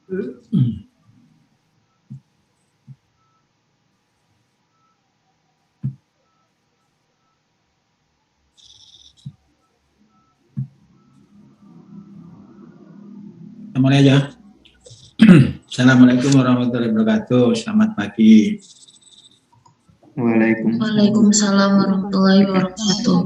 Mulai aja. Assalamualaikum warahmatullahi wabarakatuh. Selamat pagi. Waalaikumsalam warahmatullahi wabarakatuh.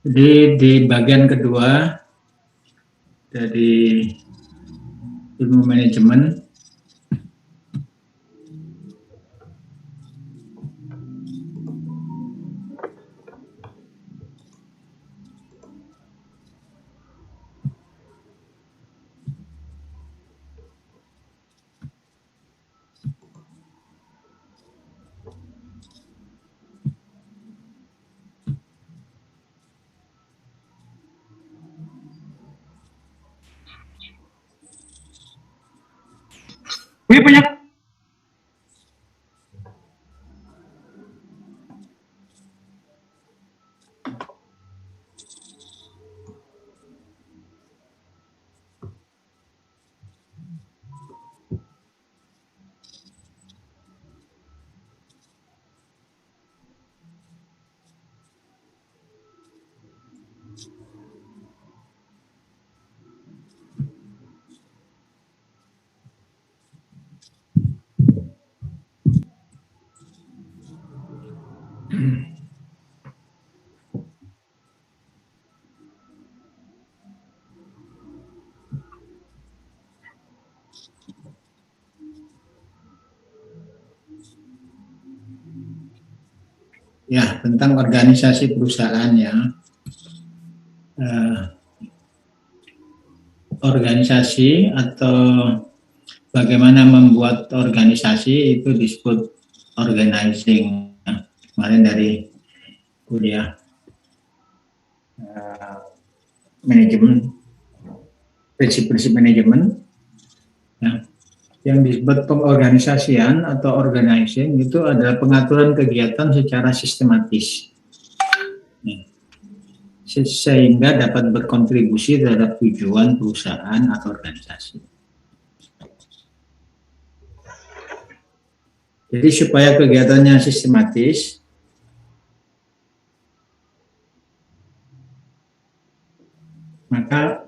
Jadi di bagian kedua dari ilmu manajemen, ya tentang organisasi perusahaan ya. Organisasi atau bagaimana membuat organisasi itu disebut organizing. Kemarin dari kuliah manajemen, prinsip-prinsip manajemen, ya, yang disebut pengorganisasian atau organizing itu adalah pengaturan kegiatan secara sistematis. sehingga dapat berkontribusi terhadap tujuan perusahaan atau organisasi. Jadi supaya kegiatannya sistematis, maka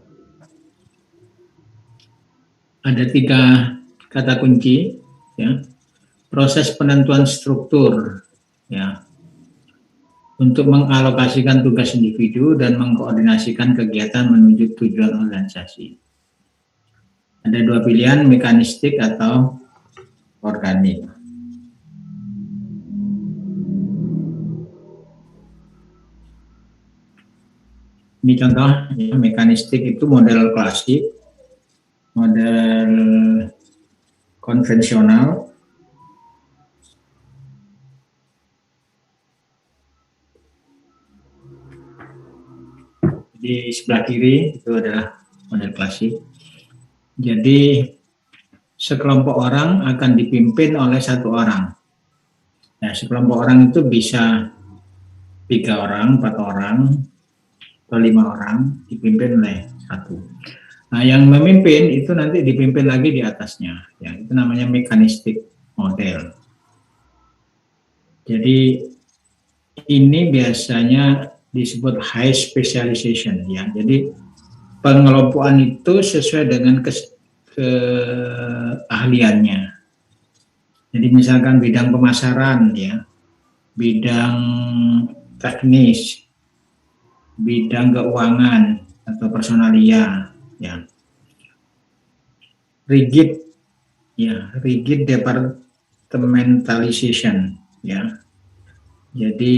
ada 3 kata kunci, ya. Proses penentuan struktur, ya, untuk mengalokasikan tugas individu dan mengkoordinasikan kegiatan menuju tujuan organisasi. Ada 2 pilihan, mekanistik atau organik. Ini contoh, ya, mekanistik itu model klasik, model konvensional. Di sebelah kiri itu adalah model klasik. Jadi sekelompok orang akan dipimpin oleh 1 orang. Nah, sekelompok orang itu bisa 3 orang, 4 orang, atau 5 orang, dipimpin oleh 1. Nah, yang memimpin itu nanti dipimpin lagi di atasnya, ya, itu namanya mekanistik model. Jadi ini biasanya disebut high specialization, ya. Jadi pengelompokan itu sesuai dengan keahliannya. Jadi misalkan bidang pemasaran, ya, bidang teknis, bidang keuangan atau personalia, ya. Rigid departmentalization, ya. Jadi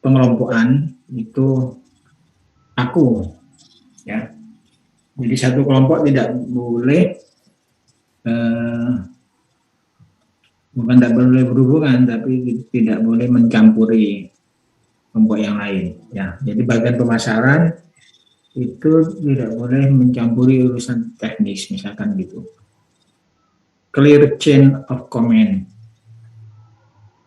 pengelompokan itu aku, ya. Jadi satu kelompok tidak boleh bukan tidak boleh berhubungan, tapi tidak boleh mencampuri kelompok yang lain, ya. Jadi bagian pemasaran itu tidak boleh mencampuri urusan teknis, misalkan gitu. Clear chain of command.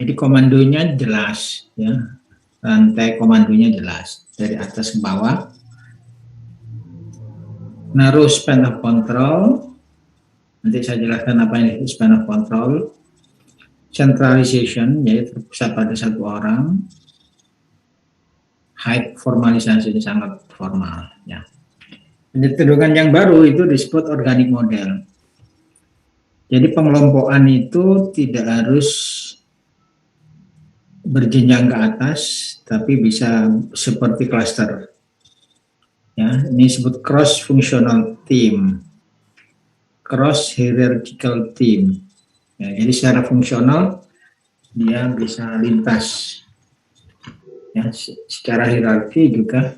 Jadi komandonya jelas, ya. Rantai komandonya jelas dari atas ke bawah. Narrow span of control. Nanti saya jelaskan apa yang span of control. Centralization, yaitu terpusat pada 1 orang. High formalisasi, sangat formal, ya. Kecenderungan yang baru itu disebut organic model. Jadi pengelompokan itu tidak harus berjenjang ke atas, tapi bisa seperti cluster. Ya, ini disebut cross functional team, cross hierarchical team. Ya, jadi secara fungsional dia bisa lintas. Ya, secara hierarki juga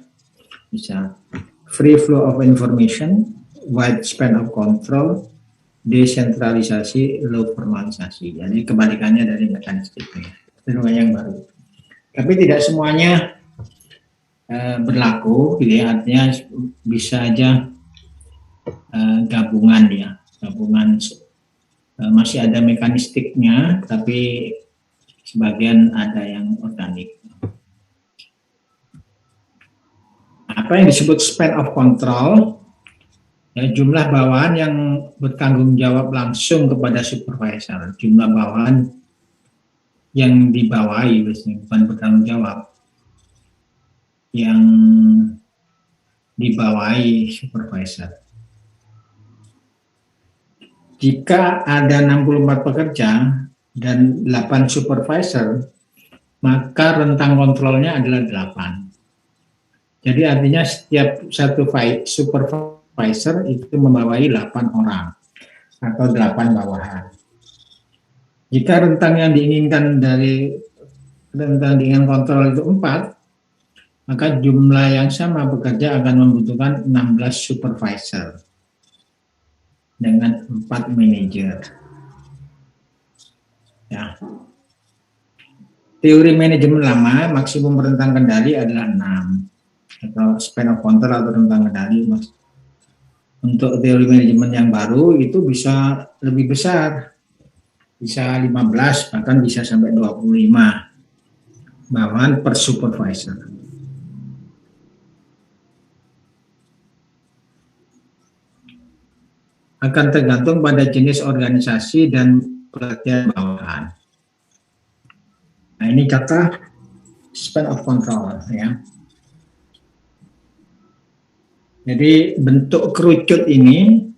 bisa free flow of information, wide span of control, desentralisasi, low formalisasi. Jadi kebalikannya dari mekanistik, itu yang baru. Tapi tidak semuanya berlaku, ya, artinya bisa aja gabungan, ya, gabungan masih ada mekanistiknya, tapi sebagian ada yang organik. Apa yang disebut span of control, ya, jumlah bawahan yang bertanggung jawab langsung kepada supervisor, jumlah bawahan yang dibawahi, bukan bertanggung jawab, yang dibawahi supervisor. Jika ada 64 pekerja dan 8 supervisor, maka rentang kontrolnya adalah 8. Jadi artinya setiap satu supervisor itu membawahi 8 orang atau 8 bawahan. Jika rentang yang diinginkan dari rentang dengan kontrol itu 4, maka jumlah yang sama pekerja akan membutuhkan 16 supervisor dengan 4 manajer. Ya. Teori manajemen lama, maksimum rentang kendali adalah 6. Atau span of control atau rentang kendali. Untuk teori manajemen yang baru itu bisa lebih besar, bisa 15, bahkan bisa sampai 25. bawahan per supervisor. Akan tergantung pada jenis organisasi dan pelatihan bawahan. Nah, ini contoh span of control ya. Jadi bentuk kerucut ini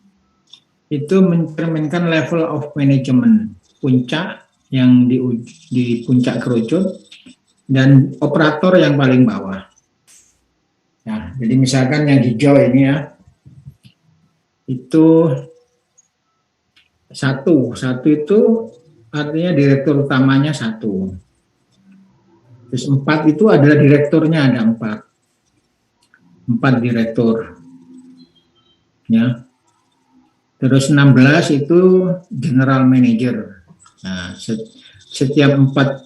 itu mencerminkan level of management, puncak yang di puncak kerucut dan operator yang paling bawah. Nah, jadi misalkan yang hijau ini ya, itu satu itu artinya direktur utamanya satu. Terus 4 itu adalah direkturnya, ada 4 direktur. Ya. Terus 16 itu general manager. Nah, setiap 4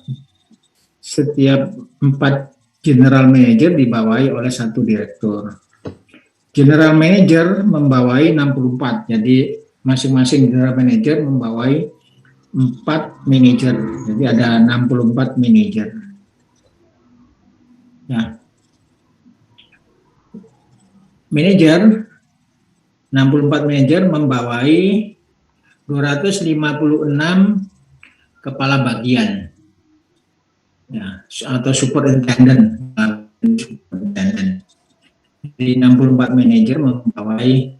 general manager dibawahi oleh satu direktur. General manager membawahi 64. Jadi masing-masing general manager membawahi 4 manager. Jadi ada 64 manager. Ya. Manajer 64 manajer membawahi 256 kepala bagian. Ya, atau superintendent. Jadi 64 manajer membawahi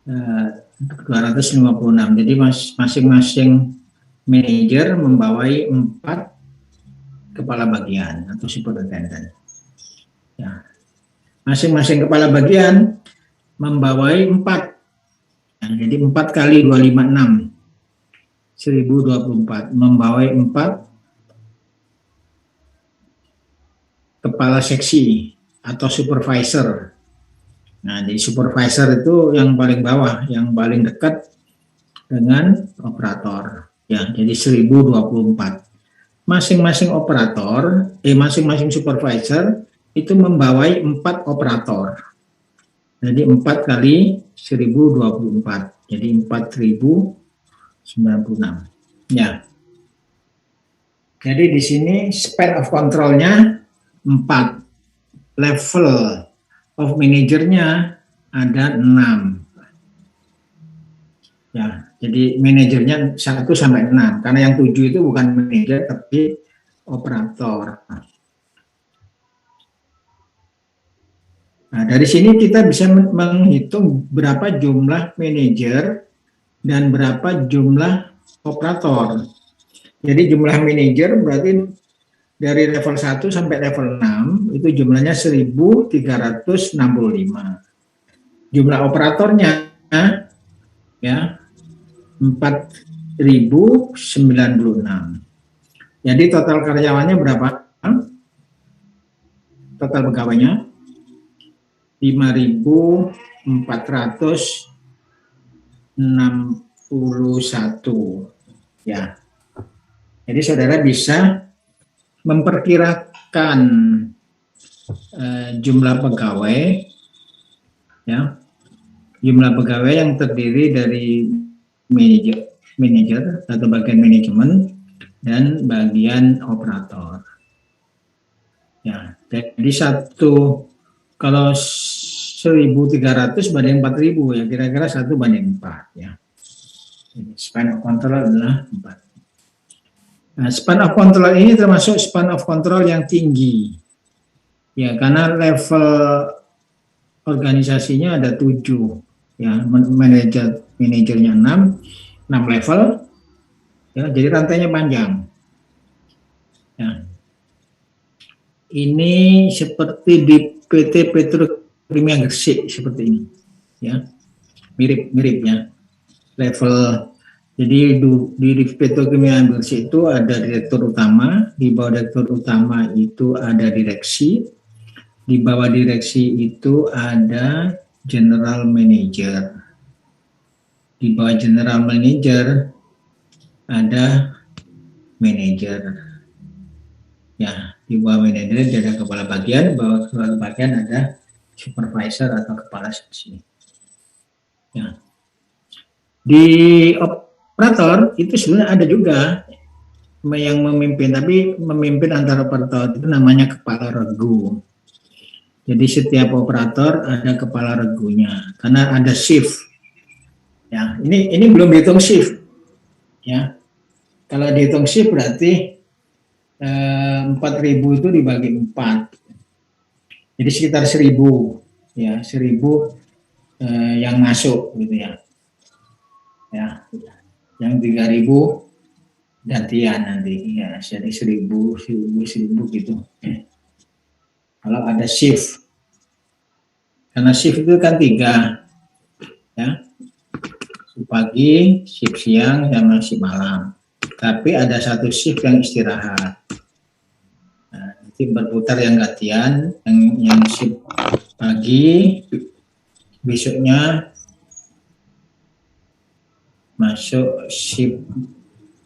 256. Jadi masing-masing manajer membawahi 4 kepala bagian atau superintendent. Ya. Masing-masing kepala bagian membawahi 4. Ya, jadi 4 kali 256. 1024 membawahi 4 kepala seksi atau supervisor. Nah, di supervisor itu yang paling bawah, yang paling dekat dengan operator. Ya, jadi 1024. Masing-masing operator, masing-masing supervisor itu membawahi 4 operator. Jadi 4 kali 1024. Jadi 4096. Ya. Jadi di sini span of control-nya 4. Level of manajernya ada 6. Ya, jadi manajernya 1 sampai 6. Karena yang 7 itu bukan manajer tapi operator. Nah, dari sini kita bisa menghitung berapa jumlah manajer dan berapa jumlah operator. Jadi jumlah manajer berarti dari level 1 sampai level 6 itu jumlahnya 1365. Jumlah operatornya ya 4096. Jadi total karyawannya berapa? Total pegawainya 5461. Ya. Jadi saudara bisa memperkirakan jumlah pegawai, ya, jumlah pegawai yang terdiri dari manajer atau bagian manajemen dan bagian operator. Ya, jadi kalau 1.300 banding 4.000 ya kira-kira 1 banding 4 ya. Jadi span of control adalah 4. Nah, span of control ini termasuk span of control yang tinggi. Ya, karena level organisasinya ada 7. Ya, manajernya 6 level. Ya, jadi rantainya panjang. Ya. Ini seperti di PT Petrokimia Gresik seperti ini. Ya. Mirip ya. Level. Jadi di Petrokimia Gresik itu ada direktur utama, di bawah direktur utama itu ada direksi, di bawah direksi itu ada general manager, di bawah general manager ada manager, ya di bawah manager ada kepala bagian, di bawah kepala bagian ada supervisor atau kepala seksi. Ya. Di operator itu sebenarnya ada juga yang memimpin, tapi memimpin antara operator itu namanya kepala regu. Jadi setiap operator ada kepala regunya, karena ada shift. Ya, ini belum dihitung shift. Ya, kalau dihitung shift berarti 4.000 itu dibagi 4. Jadi sekitar 1.000, ya 1.000 yang masuk gitu ya. Ya, yang 3.000 gantian nanti ya, jadi 1.000 gitu. Kalau ada shift, karena shift itu kan 3 ya, shift pagi, shift siang, sama shift malam. Tapi ada satu shift yang istirahat. Nah, nanti berputar yang gantian, yang shift pagi, besoknya masuk shift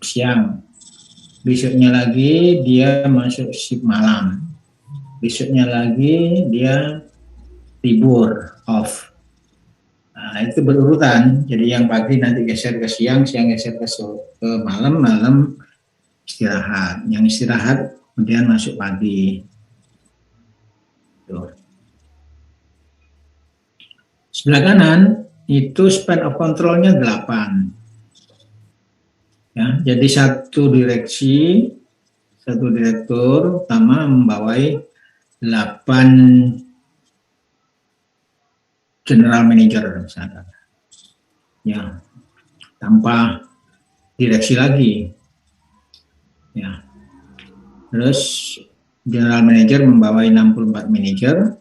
siang, besoknya lagi dia masuk shift malam, besoknya lagi dia libur off. Nah, itu berurutan. Jadi yang pagi nanti geser ke siang, siang geser ke malam, malam istirahat. Yang istirahat kemudian masuk pagi. Tuh. Sebelah kanan itu span of control-nya 8. Ya, jadi satu direktur utama membawai 8 general manager misalnya. Ya, tanpa direksi lagi. Ya. Terus general manager membawai 64 manager.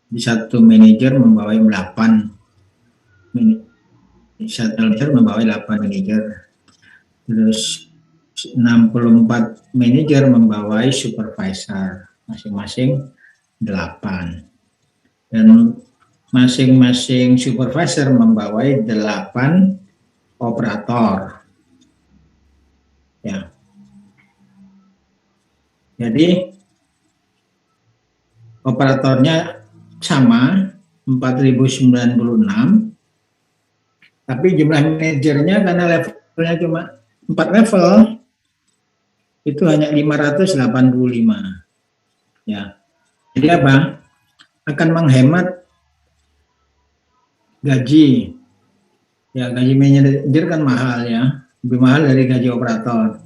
Di satu manager membawai 8 satu manager membawai 8 manager. Terus 64 manajer membawai supervisor, masing-masing 8. Dan masing-masing supervisor membawai 8 operator. Ya. Jadi operatornya sama 4.096, tapi jumlah manajernya karena levelnya cuma 4 level itu hanya 585. Ya. Jadi apa? Akan menghemat gaji. Ya, gaji manajer kan mahal ya, lebih mahal dari gaji operator.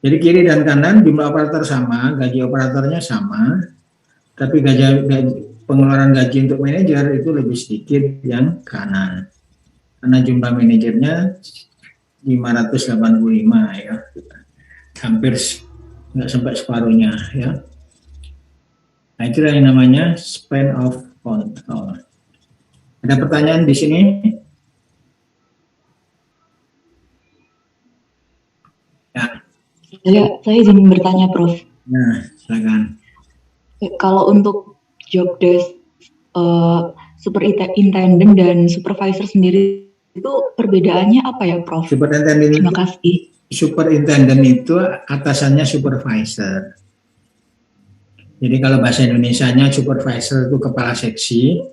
Jadi kiri dan kanan jumlah operator sama, gaji operatornya sama, tapi pengeluaran gaji untuk manajer itu lebih sedikit yang kanan. Karena jumlah manajernya 585 ya, hampir nggak sampai separuhnya ya. Nah, itulah yang namanya span of control. Ada pertanyaan di sini? Ya, saya izin bertanya, Prof. Nah, silakan. Kalau untuk job desk superintendent dan supervisor sendiri itu perbedaannya apa ya, Prof? Terima kasih. Superintendent itu atasannya supervisor. Jadi kalau bahasa Indonesianya supervisor itu kepala seksi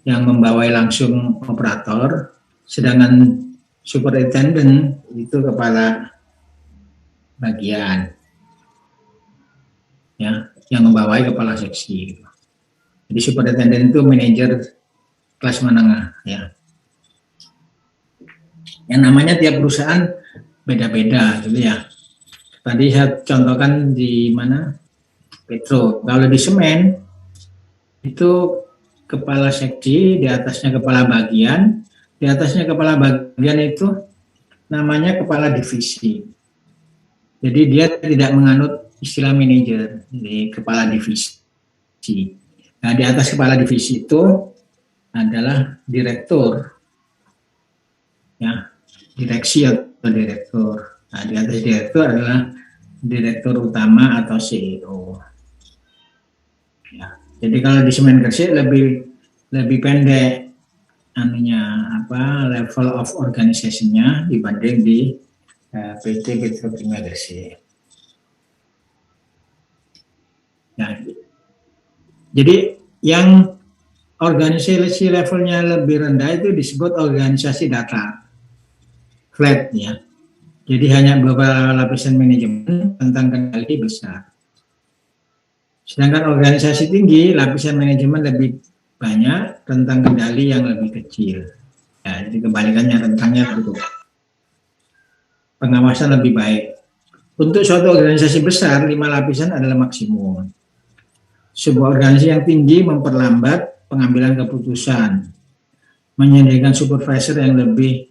yang membawai langsung operator, sedangkan superintendent itu kepala bagian, ya, yang membawai kepala seksi. Jadi superintendent itu manajer kelas menengah, ya. Yang namanya tiap perusahaan beda-beda, gitu ya. Tadi saya contohkan di mana? Petro. Kalau di semen itu kepala seksi, di atasnya kepala bagian, di atasnya kepala bagian itu namanya kepala divisi. Jadi dia tidak menganut istilah manajer, jadi kepala divisi. Nah, di atas kepala divisi itu adalah direktur, ya, direksi atau direktur. Nah, di atas direktur adalah direktur utama atau CEO. Ya, jadi kalau di semen Gresik lebih pendek level of organization-nya dibanding di PT Petrokimia Gresik. Nah, jadi yang organisasi levelnya lebih rendah itu disebut organisasi datar, flat ya. Jadi hanya beberapa lapisan manajemen, tentang kendali besar. Sedangkan organisasi tinggi, lapisan manajemen lebih banyak, tentang kendali yang lebih kecil. Ya, jadi kebalikannya, rentangnya begitu. Pengawasan lebih baik. Untuk suatu organisasi besar, 5 lapisan adalah maksimum. Sebuah organisasi yang tinggi memperlambat pengambilan keputusan, menyediakan supervisor yang lebih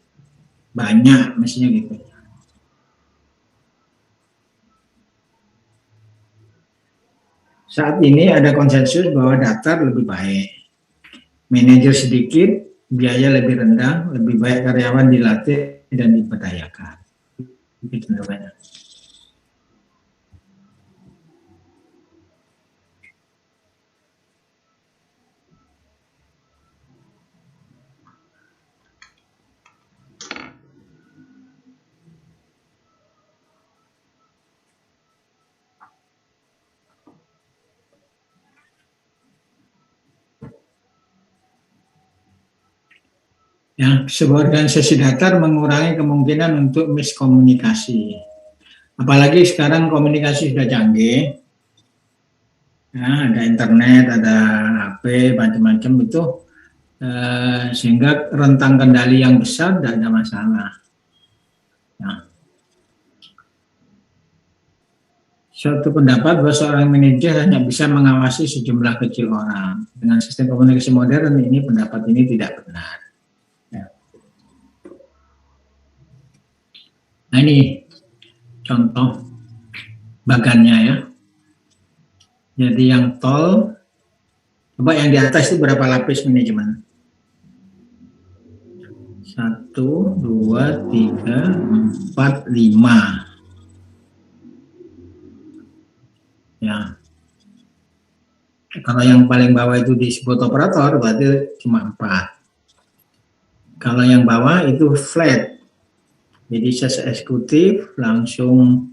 banyak, mestinya gitu. Saat ini ada konsensus bahwa daftar lebih baik. Manajer sedikit, biaya lebih rendah, lebih baik karyawan dilatih dan diberdayakan. Begitu namanya. Ya, sebuah organisasi datar mengurangi kemungkinan untuk miskomunikasi. Apalagi sekarang komunikasi sudah canggih. Ya, ada internet, ada HP, macam-macam itu, sehingga rentang kendali yang besar tidak ada masalah. Ya. Suatu pendapat bahwa seorang manajer hanya bisa mengawasi sejumlah kecil orang. Dengan sistem komunikasi modern ini, pendapat ini tidak benar. Nah, ini contoh bagannya ya. Jadi yang tol, coba yang di atas itu berapa lapis manajemen? 1, 2, 3, 4, 5. Ya. Kalau yang paling bawah itu disebut operator, berarti cuma 4. Kalau yang bawah itu flat. Jadi saya eksekutif langsung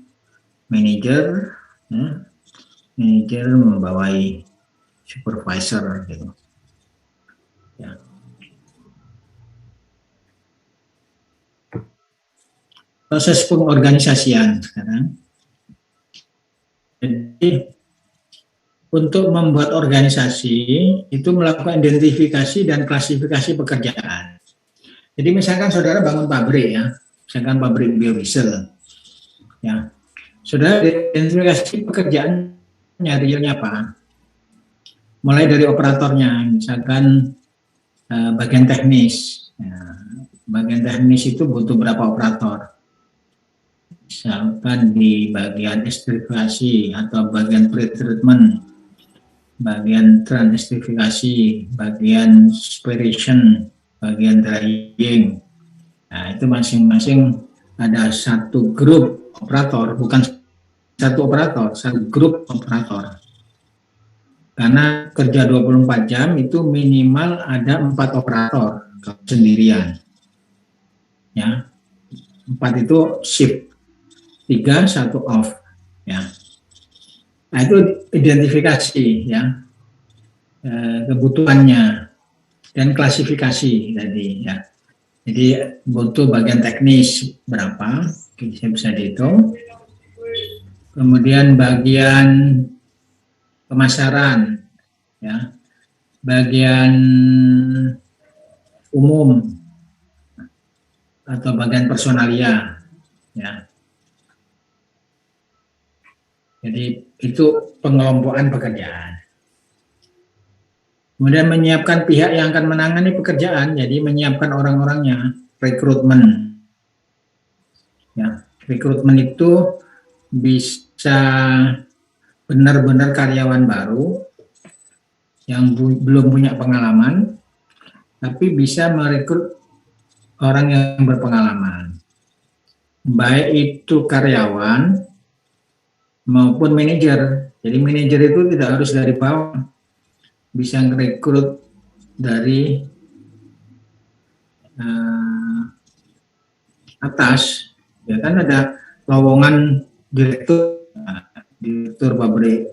manajer, ya. Manajer membawai supervisor gitu. Ya. Proses pengorganisasian sekarang. Jadi untuk membuat organisasi itu melakukan identifikasi dan klasifikasi pekerjaan. Jadi misalkan saudara bangun pabrik ya, misalkan pabrik biodiesel, ya, saudara identifikasi pekerjaannya realnya apa? Mulai dari operatornya, misalkan bagian teknis. Ya, bagian teknis itu butuh berapa operator? Misalkan di bagian ekstrikasi atau bagian pre-treatment, bagian transestifikasi, bagian spiration, bagian drying. Nah, itu masing-masing ada satu grup operator, bukan satu operator, satu grup operator. Karena kerja 24 jam itu minimal ada 4 operator sendirian. Ya. 4 itu shift. 3, 1 off. Ya. Nah, itu identifikasi ya. Kebutuhannya dan klasifikasi tadi ya. Jadi butuh bagian teknis berapa, bisa dihitung. Kemudian bagian pemasaran, ya, bagian umum atau bagian personalia, ya. Jadi itu pengelompokan pekerjaan. Kemudian menyiapkan pihak yang akan menangani pekerjaan, jadi menyiapkan orang-orangnya, rekrutmen. Ya, rekrutmen itu bisa benar-benar karyawan baru yang belum punya pengalaman, tapi bisa merekrut orang yang berpengalaman. Baik itu karyawan maupun manajer. Jadi manajer itu tidak harus dari bawah, bisa merekrut dari atas. Ya kan ada lowongan direktur pabrik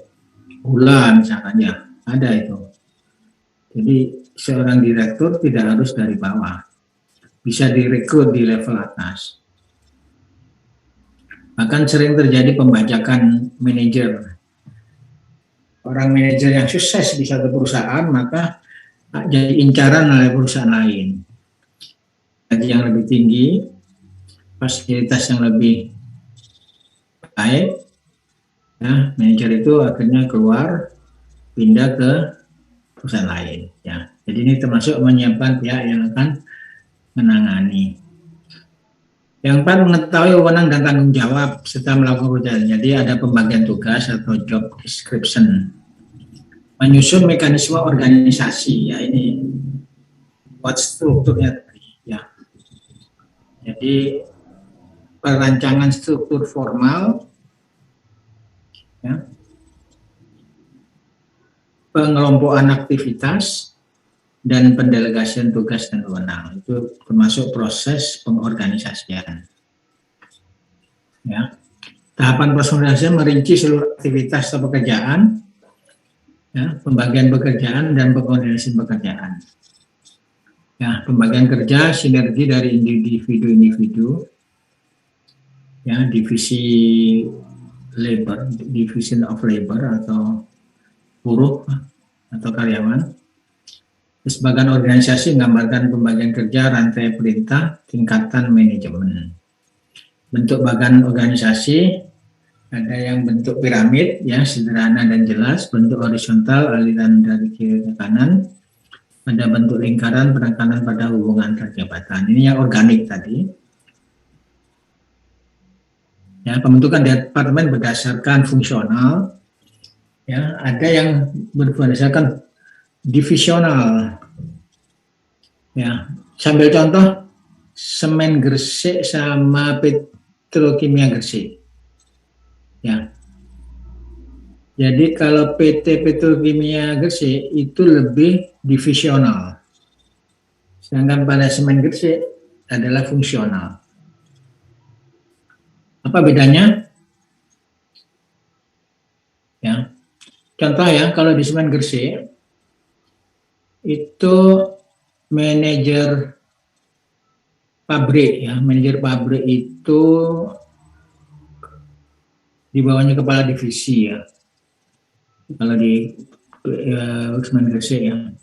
gula misalkan ya, ada itu. Jadi seorang direktur tidak harus dari bawah, bisa direkrut di level atas. Bahkan sering terjadi pembajakan manajer. Orang manajer yang sukses di satu perusahaan, maka jadi incaran oleh perusahaan lain. Gaji yang lebih tinggi, fasilitas yang lebih baik, ya, manajer itu akhirnya keluar, pindah ke perusahaan lain. Ya. Jadi ini termasuk menyiapkan pihak yang akan menangani. Yang empat, mengetahui wewenang dan tanggung jawab serta melakukan pekerjaan. Jadi ada pembagian tugas atau job description. Menyusun mekanisme organisasi, ya ini buat strukturnya tadi, ya. Jadi perancangan struktur formal, ya, pengelompokan aktivitas, dan pendelegasian tugas dan wewenang. Itu termasuk proses pengorganisasian. Ya. Tahapan pengorganisasian merinci seluruh aktivitas atau pekerjaan, ya, pembagian pekerjaan dan pengorganisasian pekerjaan. Ya, pembagian kerja, sinergi dari individu-individu, ya, divisi labor, division of labor atau buruh atau karyawan. Sebagian organisasi menggambarkan pembagian kerja, rantai perintah, tingkatan manajemen. Bentuk bagian organisasi ada yang bentuk piramid, ya, sederhana dan jelas. Bentuk horizontal, aliran dari kiri ke kanan. Ada bentuk lingkaran, penekanan pada hubungan jabatan. Ini yang organik tadi. Ya, pembentukan departemen berdasarkan fungsional. Ya, ada yang berdasarkan divisional. Ya, sambil contoh semen Gresik sama Petrokimia Gresik. Ya. Jadi kalau PT Petrokimia Gresik itu lebih divisional. Sedangkan pada semen Gresik adalah fungsional. Apa bedanya? Ya. Contoh ya, kalau di semen Gresik itu manajer pabrik, ya, manajer pabrik itu di bawahnya kepala divisi, ya. Kalau di semen Gresik, ya,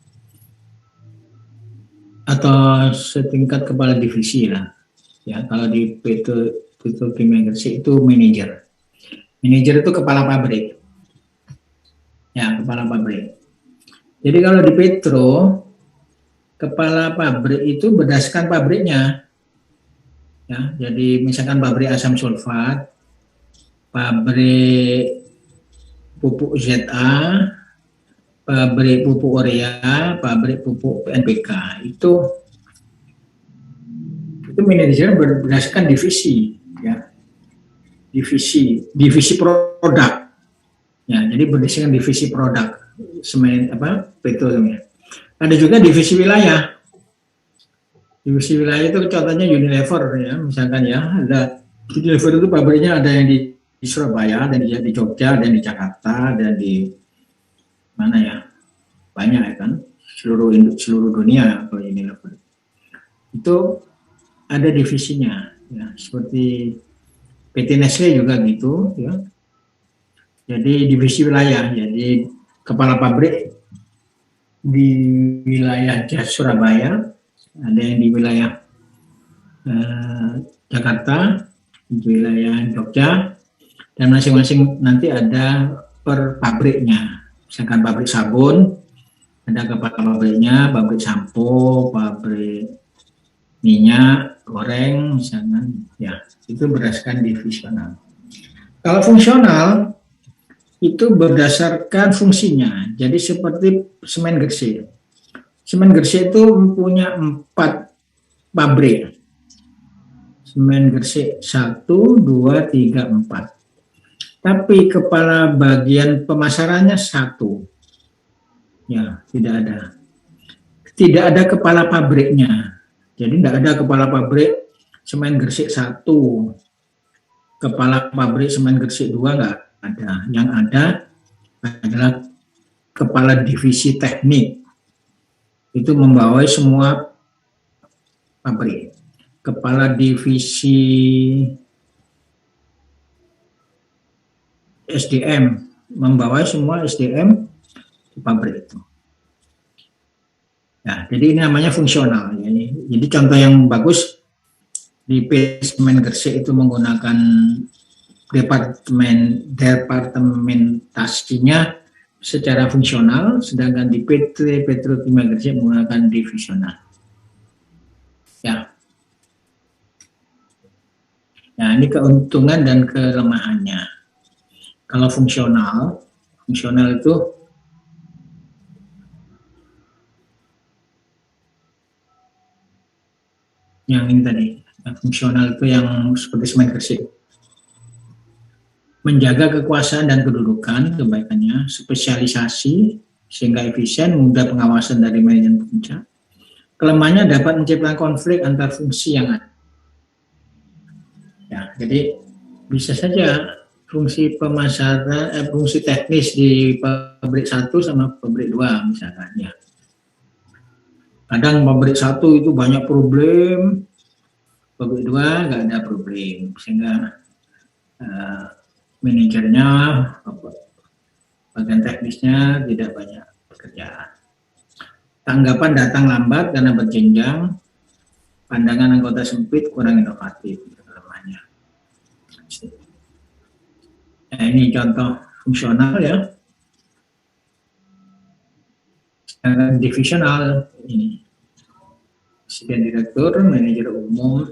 atau setingkat kepala divisi lah, ya. Kalau di Petrokimia Gresik itu manajer. Manajer itu kepala pabrik, ya, kepala pabrik. Jadi kalau di Petro, kepala pabrik itu berdasarkan pabriknya, ya. Jadi misalkan pabrik asam sulfat, pabrik pupuk ZA, pabrik pupuk urea, pabrik pupuk NPK, itu manajer berdasarkan divisi, ya, divisi produk, ya. Jadi berdasarkan divisi produk semen petrokimia. Ada juga divisi wilayah. Divisi wilayah itu contohnya Unilever, ya, misalkan, ya, ada Unilever itu pabriknya ada yang di Surabaya, dan di Jogja, dan di Jakarta, dan di mana, ya, banyak, ya kan, seluruh dunia. Kalau Unilever itu ada divisinya, ya, seperti PT Nestle juga gitu, ya. Jadi divisi wilayah, jadi kepala pabrik di wilayah Surabaya, ada yang di wilayah Jakarta, di wilayah Jogja, dan masing-masing nanti ada per pabriknya. Misalkan pabrik sabun, ada kepala pabriknya, pabrik sampo, pabrik minyak goreng, misalkan, ya, itu berdasarkan divisional. Kalau fungsional itu berdasarkan fungsinya. Jadi seperti semen Gresik. Semen Gresik itu mempunyai 4 pabrik. Semen Gresik 1, 2, 3, 4. Tapi kepala bagian pemasarannya 1. Ya, tidak ada. Tidak ada kepala pabriknya. Jadi tidak ada kepala pabrik semen Gresik 1. Kepala pabrik semen Gresik 2 enggak ada. Yang ada adalah kepala divisi teknik. Itu membawai semua pabrik. Kepala divisi SDM, membawa semua SDM di pabrik itu. Nah, jadi ini namanya fungsional. Jadi contoh yang bagus di Semen Gresik itu menggunakan departementasinya secara fungsional, sedangkan di PT Petrokimia Gresik menggunakan divisional. Ya. Nah, ini keuntungan dan kelemahannya. Kalau fungsional itu yang ini tadi, yang fungsional itu yang seperti Semen Gresik. Menjaga kekuasaan dan kedudukan, kebaikannya, spesialisasi, sehingga efisien, mudah pengawasan dari manajemen puncak. Kelemahannya dapat menciptakan konflik antar fungsi yang ada. Ya, jadi bisa saja fungsi pemasaran, fungsi teknis di pabrik 1 sama pabrik 2 misalkan ya. Kadang pabrik 1 itu banyak problem, pabrik 2 nggak ada problem, sehingga manajernya, bagian teknisnya tidak banyak pekerjaan. Tanggapan datang lambat karena berjenjang, pandangan anggota sempit, kurang inovatif. Nah, ini contoh fungsional ya. Sedangkan divisional ini presiden direktur, manajer umum,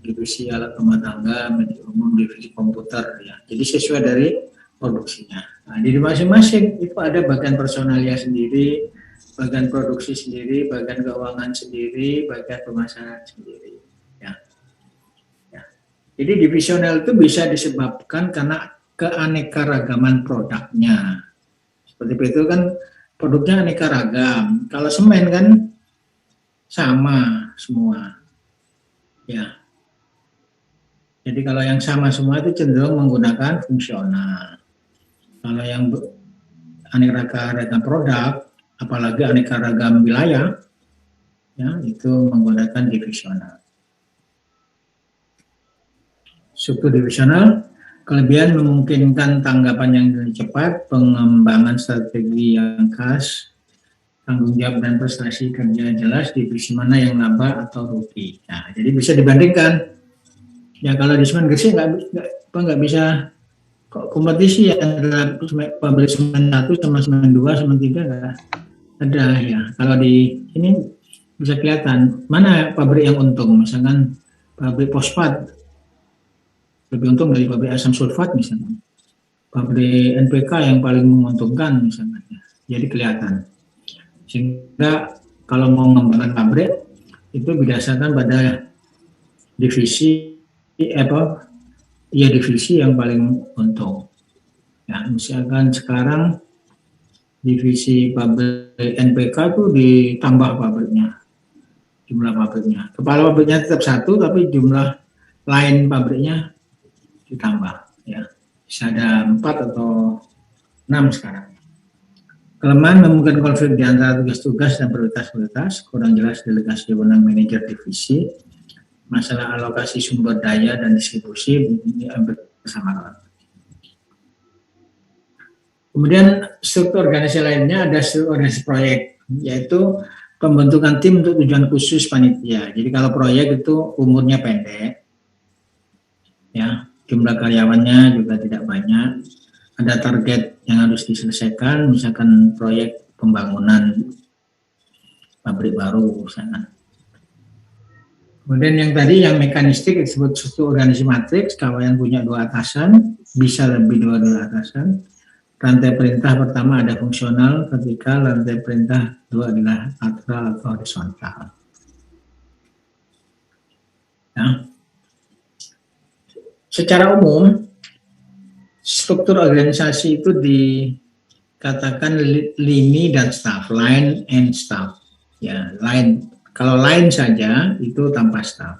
divisi alat rumah tangga, manajer umum divisi komputer ya. Jadi sesuai dari produksinya. Nah, di masing-masing itu ada bagian personalia sendiri, bagian produksi sendiri, bagian keuangan sendiri, bagian pemasaran sendiri. Jadi divisional itu bisa disebabkan karena keanekaragaman produknya. Seperti itu kan produknya aneka ragam. Kalau semen kan sama semua. Ya. Jadi kalau yang sama semua itu cenderung menggunakan fungsional. Kalau yang aneka ragam produk, apalagi aneka ragam wilayah, ya itu menggunakan divisional. Struktur divisional, kelebihan memungkinkan tanggapan yang cepat, pengembangan strategi yang khas, tanggung jawab dan prestasi kerja jelas, divisi mana yang laba atau rugi. Nah, jadi bisa dibandingkan. Ya kalau di Semen Gresik nggak bisa kompetisi ya antara pabrik Semen 1 sama Semen 2, Semen 3 nggak ada ya. Kalau di ini bisa kelihatan mana pabrik yang untung, misalkan pabrik fosfat lebih untung dari pabrik asam sulfat misalnya, pabrik NPK yang paling menguntungkan misalnya, jadi kelihatan. Sehingga kalau mau mengembangkan pabrik itu berdasarkan pada divisi divisi yang paling untung. Ya, misalkan sekarang divisi pabrik NPK itu ditambah pabriknya, jumlah pabriknya. Kepala pabriknya tetap 1 tapi jumlah lain pabriknya ditambah ya, bisa ada 4 atau 6 sekarang. Kelemahan memungkinkan konflik di antara tugas-tugas dan prioritas-prioritas, kurang jelas delegasi wewenang manajer divisi, masalah alokasi sumber daya dan distribusi ini hampir bersama. Kemudian struktur organisasi lainnya ada struktur organisasi proyek, yaitu pembentukan tim untuk tujuan khusus panitia. Jadi kalau proyek itu umurnya pendek, ya. Jumlah karyawannya juga tidak banyak, ada target yang harus diselesaikan, misalkan proyek pembangunan pabrik baru misalkan. Kemudian yang tadi yang mekanistik disebut struktur organisasi matriks, kawan punya 2 atasan, bisa lebih 2 atasan. Rantai perintah pertama ada fungsional, vertikal, rantai perintah 2 adalah lateral atau horizontal. Nah, secara umum, struktur organisasi itu dikatakan lini dan staff, line and staff. Ya, line. Kalau line saja itu tanpa staff.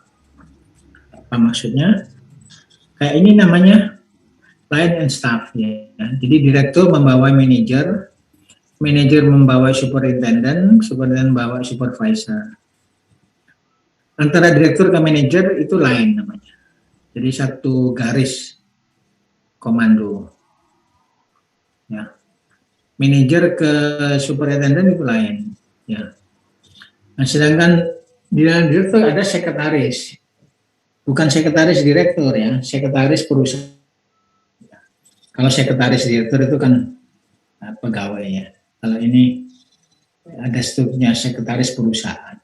Apa maksudnya? Kayak ini namanya line and staff ya. Jadi direktur membawa manajer, manajer membawa superintendent, superintendent membawa supervisor. Antara direktur ke manajer itu line namanya. Jadi satu garis komando. Ya. Manajer ke superintenden itu lain. Ya. Nah, sedangkan di dalam direktur ada sekretaris, bukan sekretaris direktur ya, sekretaris perusahaan. Kalau sekretaris direktur itu kan pegawai ya. Kalau ini ada strukturnya sekretaris perusahaan.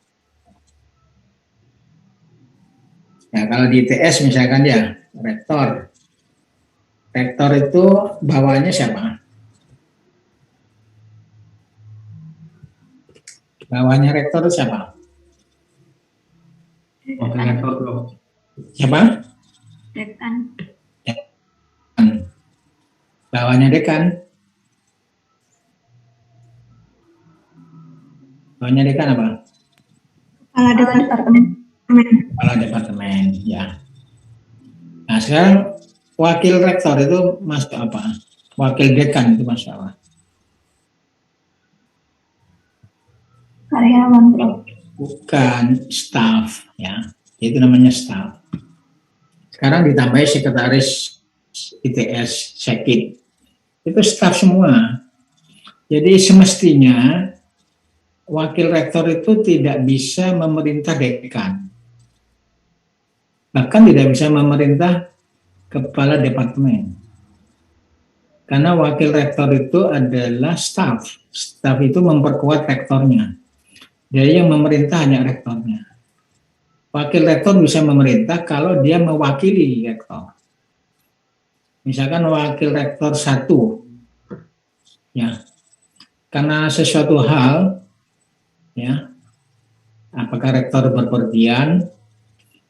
Ya, kalau di ITS misalkan ya rektor. Rektor itu bawahnya siapa? Bawahnya rektor itu siapa? Wakil rektor bro. Siapa? Dekan. Bawahnya dekan. Bawahnya dekan apa? Kepala departemen. Kepala departemen, ya. Nah, sekarang wakil rektor itu masuk apa? Wakil dekan itu masuk apa? Karyawan bro. Bukan, staff, ya. Itu namanya staff. Sekarang ditambah sekretaris ITS, sekit. Itu staff semua. Jadi semestinya wakil rektor itu tidak bisa memerintah dekan. Bahkan tidak bisa memerintah kepala departemen. Karena wakil rektor itu adalah staff. Staff itu memperkuat rektornya. Jadi yang memerintah hanya rektornya. Wakil rektor bisa memerintah kalau dia mewakili rektor. Misalkan wakil rektor 1, ya, karena sesuatu hal, ya, apakah rektor berpergian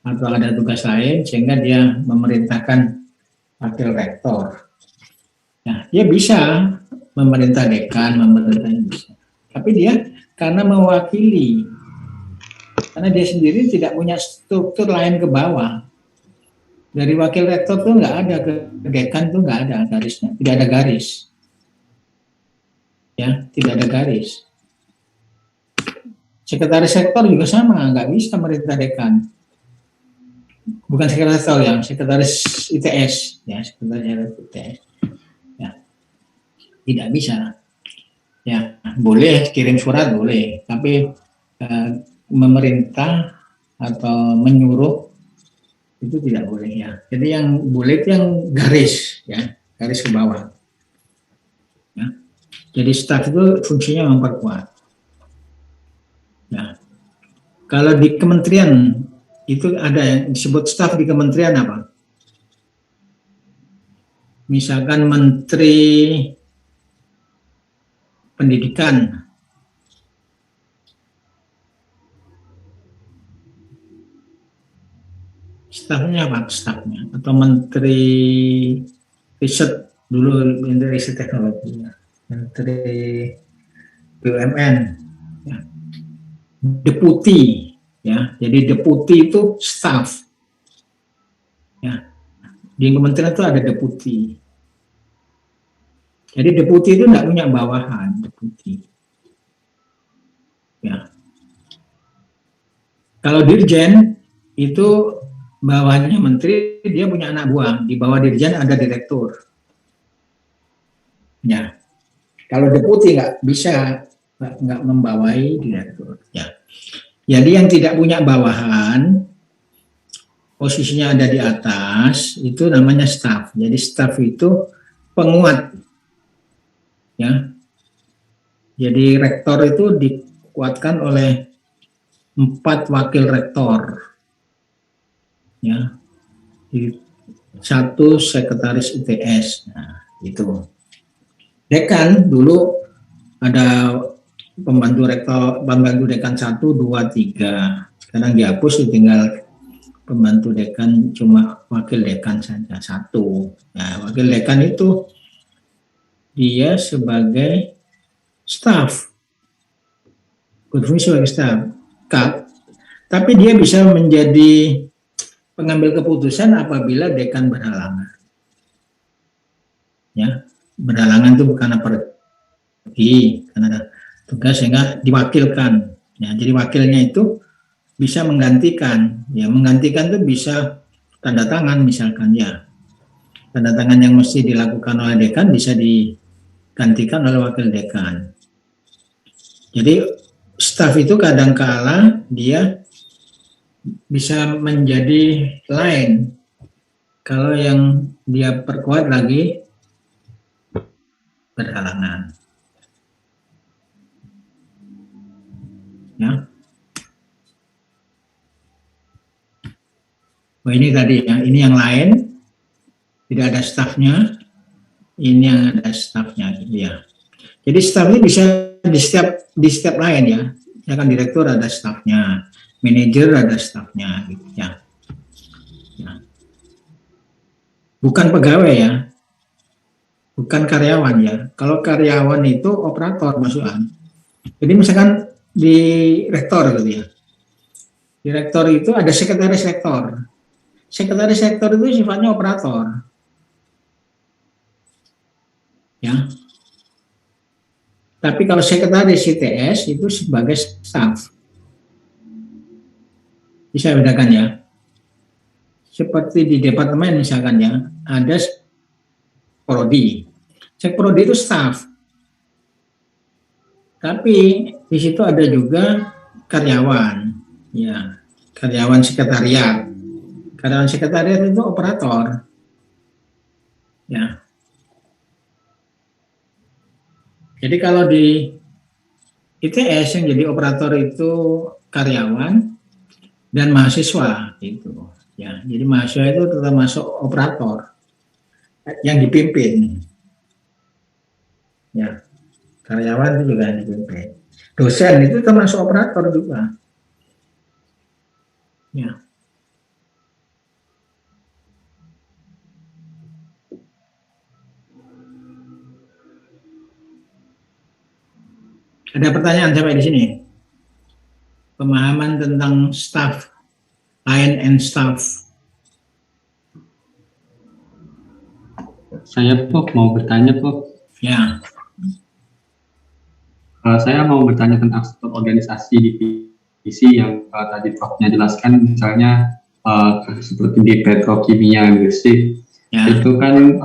atau ada tugas lain sehingga dia memerintahkan wakil rektor. Nah, dia bisa memerintah dekan, memerintah bisa. Tapi dia karena mewakili, karena dia sendiri tidak punya struktur lain ke bawah. Dari wakil rektor tuh nggak ada, ke dekan tuh nggak ada garisnya, tidak ada garis. Ya, tidak ada garis. Sekretaris rektor juga sama, nggak bisa merintah dekan. Bukan sekretaris rektor ya, sekretaris ITS, ya, sekretaris ITS. Ya, tidak bisa. Ya, boleh kirim surat boleh, tapi memerintah atau menyuruh itu tidak boleh ya. Jadi yang boleh itu yang garis, ya, garis ke bawah. Ya. Jadi staf itu fungsinya memperkuat. Nah, kalau di kementerian itu ada yang disebut staf di kementerian apa? Misalkan Menteri Pendidikan, stafnya apa? Stafnya atau Menteri Riset dulu, Menteri Riset Teknologi, Menteri BUMN, ya. Deputi, ya. Jadi deputi itu staf, ya. Di kementerian itu ada deputi. Jadi deputi itu tidak punya bawahan, deputi. Ya. Kalau dirjen itu bawahnya menteri, dia punya anak buah. Di bawah dirjen ada direktur. Ya. Kalau deputi nggak bisa, nggak membawai direktur. Ya. Jadi yang tidak punya bawahan, posisinya ada di atas, itu namanya staf. Jadi staf itu penguat. Ya, jadi rektor itu dikuatkan oleh 4 wakil rektor, ya, di 1 sekretaris ITS. Nah, itu. Dekan dulu ada pembantu rektor, pembantu dekan 1, 2, 3. Sekarang dihapus, tinggal pembantu dekan cuma wakil dekan saja 1. Nah, wakil dekan itu dia sebagai staf, berfungsi sebagai staf, tapi dia bisa menjadi pengambil keputusan apabila dekan berhalangan. Ya, berhalangan itu bukan pergi karena ada tugas sehingga diwakilkan. Ya, jadi wakilnya itu bisa menggantikan. Ya, menggantikan itu bisa tanda tangan misalkan ya. Tanda tangan yang mesti dilakukan oleh dekan bisa digantikan oleh wakil dekan. Jadi staf itu kadangkala dia bisa menjadi lain kalau yang dia perkuat lagi berhalangan. Ya. Oh, ini tadi ya, ini yang lain tidak ada stafnya, ini yang ada stafnya gitu ya. Jadi staf ini bisa di setiap lain ya. Misalkan direktur ada stafnya, manajer ada stafnya gitu ya. Ya. Bukan pegawai ya, bukan karyawan ya. Kalau karyawan itu operator masukan. Jadi misalkan di rektor gitu ya. Di rektor itu ada sekretaris rektor. Sekretaris rektor itu sifatnya operator. Ya. Tapi kalau sekretaris ITS itu sebagai staf. Bisa bedakan ya. Seperti di departemen misalkan ya, ada prodi. Prodi itu staf. Tapi di situ ada juga karyawan. Ya, karyawan sekretariat. Karyawan sekretariat itu operator. Ya. Jadi kalau di ITS yang jadi operator itu karyawan dan mahasiswa gitu. Ya, jadi mahasiswa itu tetap masuk operator yang dipimpin. Ya. Karyawan itu juga yang dipimpin. Dosen itu termasuk operator juga. Ya. Ada pertanyaan sampai di sini? Pemahaman tentang staff, line and staff. Saya mau bertanya Ya. Saya mau bertanya tentang struktur organisasi divisi yang tadi Prof-nya jelaskan, misalnya seperti di petrokimia Gresik, Ya. itu kan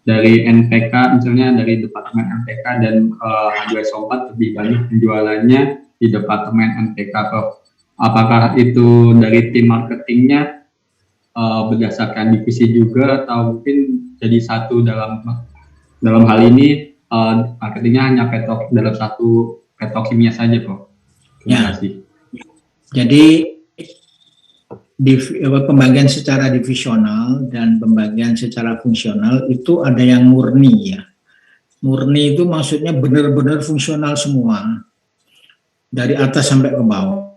dari NPK, misalnya dari Departemen NPK dan H2SO4 lebih banyak penjualannya di Departemen NPK. Apakah itu dari tim marketingnya berdasarkan divisi juga, atau mungkin jadi satu dalam hal ini marketingnya hanya dalam satu petrokimia saja, Prof? Terima kasih. Jadi pembagian secara divisional dan pembagian secara fungsional itu ada yang murni ya. Murni itu maksudnya benar-benar fungsional semua. Dari atas sampai ke bawah.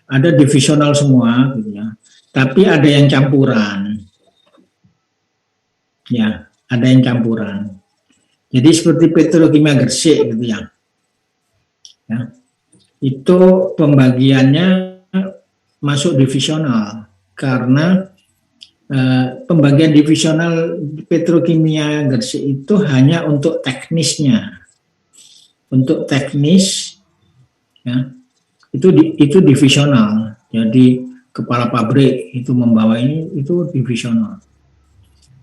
Ada divisional semua gitu ya. Tapi ada yang campuran. Ya, ada yang campuran. Jadi seperti petrokimia Gresik gitu ya. Ya. Itu pembagiannya masuk divisional karena pembagian divisional petrokimia Gresik itu hanya untuk teknisnya, untuk teknis ya itu divisional. Jadi kepala pabrik itu membawa itu divisional.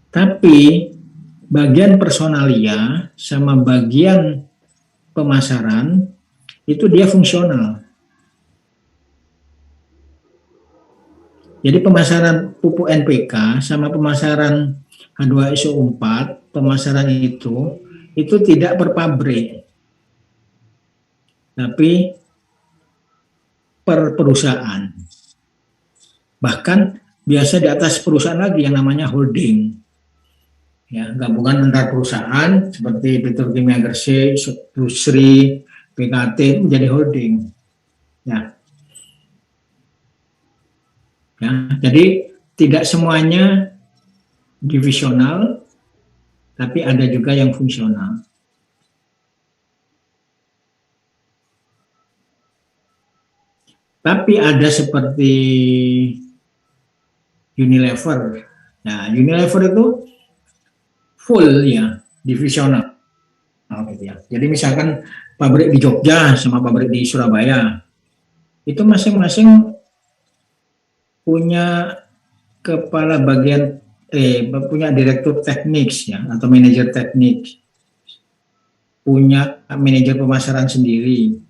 Tapi bagian personalia sama bagian pemasaran itu dia fungsional. Jadi pemasaran pupuk NPK sama pemasaran H2SO4, pemasaran itu tidak per pabrik, tapi per perusahaan. Bahkan biasa di atas perusahaan lagi yang namanya holding. Ya, gabungan antar perusahaan seperti Petrokimia Gresik, Rusri, PKT menjadi holding. Ya. Ya, jadi tidak semuanya divisional, tapi ada juga yang fungsional. Tapi ada seperti Unilever. Nah, Unilever itu full ya, divisional. Gitu ya. Jadi misalkan pabrik di Jogja sama pabrik di Surabaya, itu masing-masing punya kepala bagian punya direktur teknik ya atau manajer teknik, punya manajer pemasaran sendiri,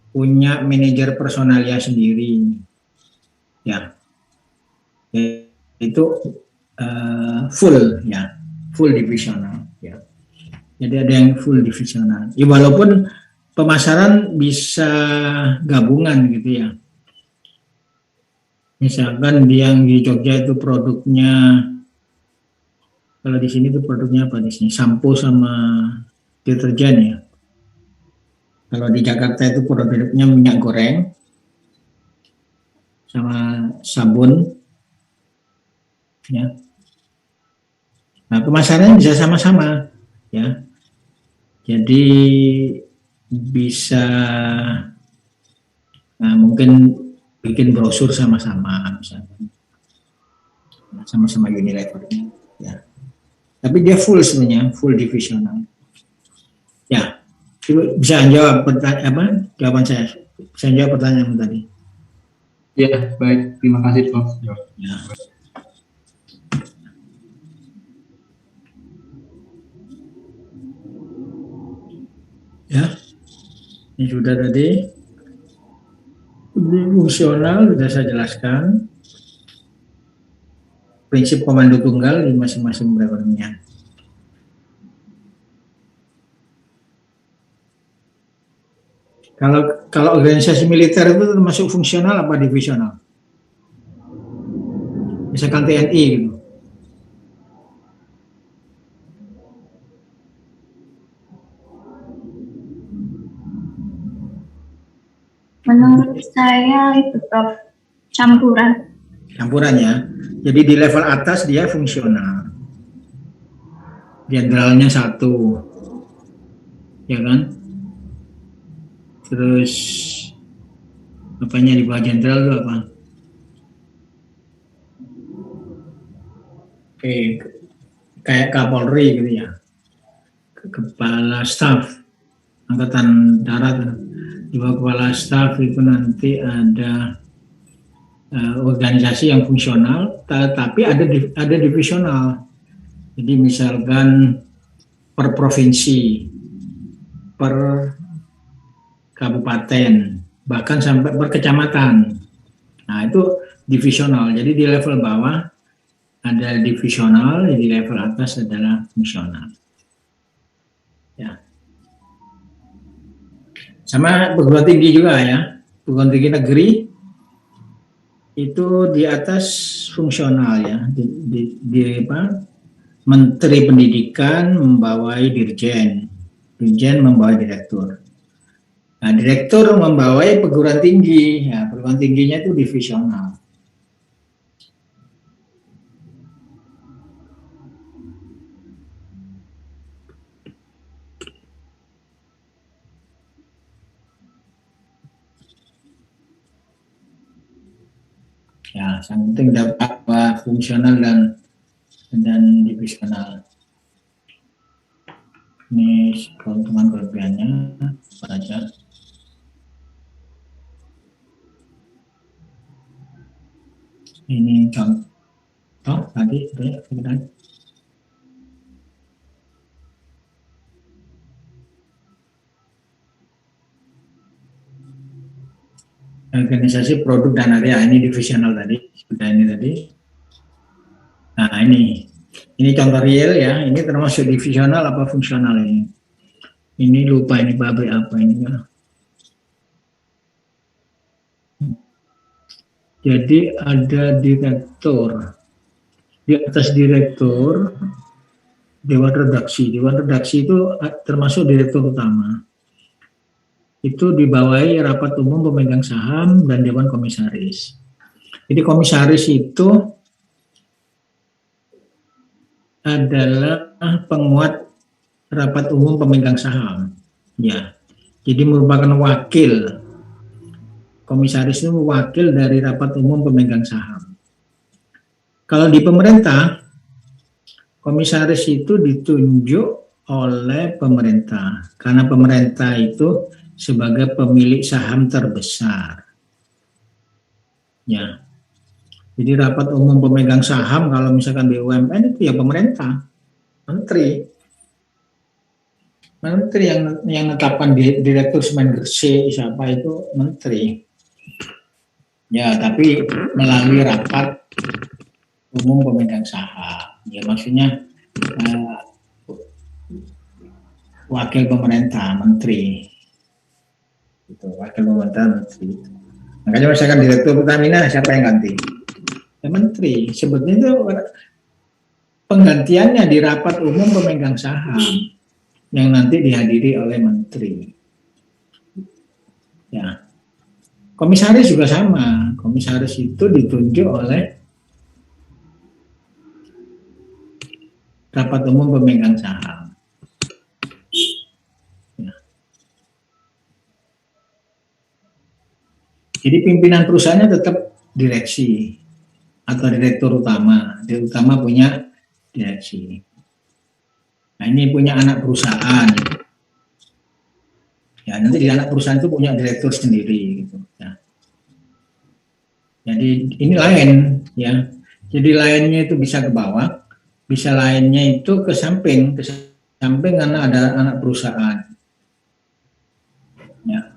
punya manajer personalia sendiri, ya itu full ya, full divisional ya. Jadi ada yang full divisional. Ya walaupun pemasaran bisa gabungan gitu ya. Misalkan yang di Jogja itu produknya, kalau di sini itu produknya apa di sini? Sampo sama deterjen ya. Kalau di Jakarta itu produknya minyak goreng sama sabun ya. Nah, pemasarannya bisa sama-sama ya. Jadi bisa mungkin bikin brosur sama-sama misalnya. Sama-sama Unilevernya ya. Tapi dia full sebenarnya, full divisional. Ya. Bisa jawab jawaban saya. Bisa jawab pertanyaan tadi. Ya, baik. Terima kasih, Prof. Ya. Ya, ini sudah tadi. Fungsional sudah saya jelaskan. Prinsip komando tunggal di masing-masing perekonomian. Kalau organisasi militer itu termasuk fungsional apa divisional? Misalkan TNI gitu. Menurut saya itu Prof, campuran. Campuran ya. Jadi di level atas dia fungsional. Jenderalnya satu. Ya kan? Terus apanya di bawah jenderal itu apa? Oke, kayak Kapolri gitu ya. Kepala staf Angkatan Darat. Di bawah kepala staf itu nanti ada organisasi yang fungsional, tapi ada divisional. Jadi misalkan per provinsi, per kabupaten, bahkan sampai per kecamatan. Nah itu divisional. Jadi di level bawah ada divisional, di level atas adalah fungsional. Ya. Sama perguruan tinggi juga ya, perguruan tinggi negeri itu di atas fungsional ya, di Menteri Pendidikan membawai dirjen, dirjen membawai direktur. Nah, direktur membawai perguruan tinggi, ya perguruan tingginya itu divisional. Ya, yang penting dapat fungsional dan divisional. Ini keuntungan kelebihannya apa aja. Ini contoh tadi sudah. Organisasi produk dan area, ini divisional tadi, sudah ini tadi. Nah ini contoh real ya, ini termasuk divisional apa fungsional ini? Ini lupa ini pabrik apa ini kan? Jadi ada direktur, di atas direktur dewan redaksi. Dewan redaksi itu termasuk direktur utama. Itu dibawahi rapat umum pemegang saham dan dewan komisaris. Jadi komisaris itu adalah penguat rapat umum pemegang saham. Ya, jadi merupakan wakil. Komisaris itu wakil dari rapat umum pemegang saham. Kalau di pemerintah, komisaris itu ditunjuk oleh pemerintah karena pemerintah itu sebagai pemilik saham terbesar. Ya. Jadi rapat umum pemegang saham kalau misalkan BUMN itu ya pemerintah, menteri yang menetapkan direktur Semen Gresik siapa itu menteri. Ya, tapi melalui rapat umum pemegang saham. Ya maksudnya wakil pemerintah, menteri. Itu wakil pemerintah, menteri. Makanya misalkan direktur Pertamina siapa yang ganti? Ya, menteri. Sebetulnya itu penggantiannya di rapat umum pemegang saham yang nanti dihadiri oleh menteri. Ya. Komisaris juga sama. Komisaris itu ditunjuk oleh rapat umum pemegang saham. Ya. Jadi pimpinan perusahaannya tetap direksi atau direktur utama. Direktur utama punya direksi. Nah, ini punya anak perusahaan. Ya, nanti di anak perusahaan itu punya direktur sendiri gitu. Ya. Jadi ini lain ya. Jadi lainnya itu bisa ke bawah, bisa lainnya itu ke samping karena ada anak perusahaan. Ya.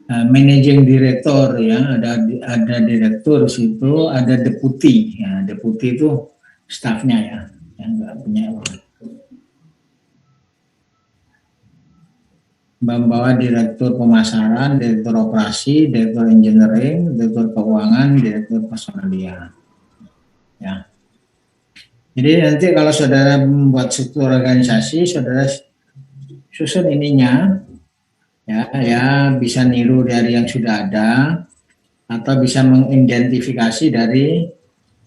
Nah, managing director ya, ada direktur situ, ada deputi ya. Deputi itu stafnya ya, yang nggak punya membawa direktur pemasaran, direktur operasi, direktur engineering, direktur keuangan, direktur personalia. Ya. Jadi nanti kalau saudara membuat struktur organisasi, saudara susun ininya, ya bisa niru dari yang sudah ada, atau bisa mengidentifikasi dari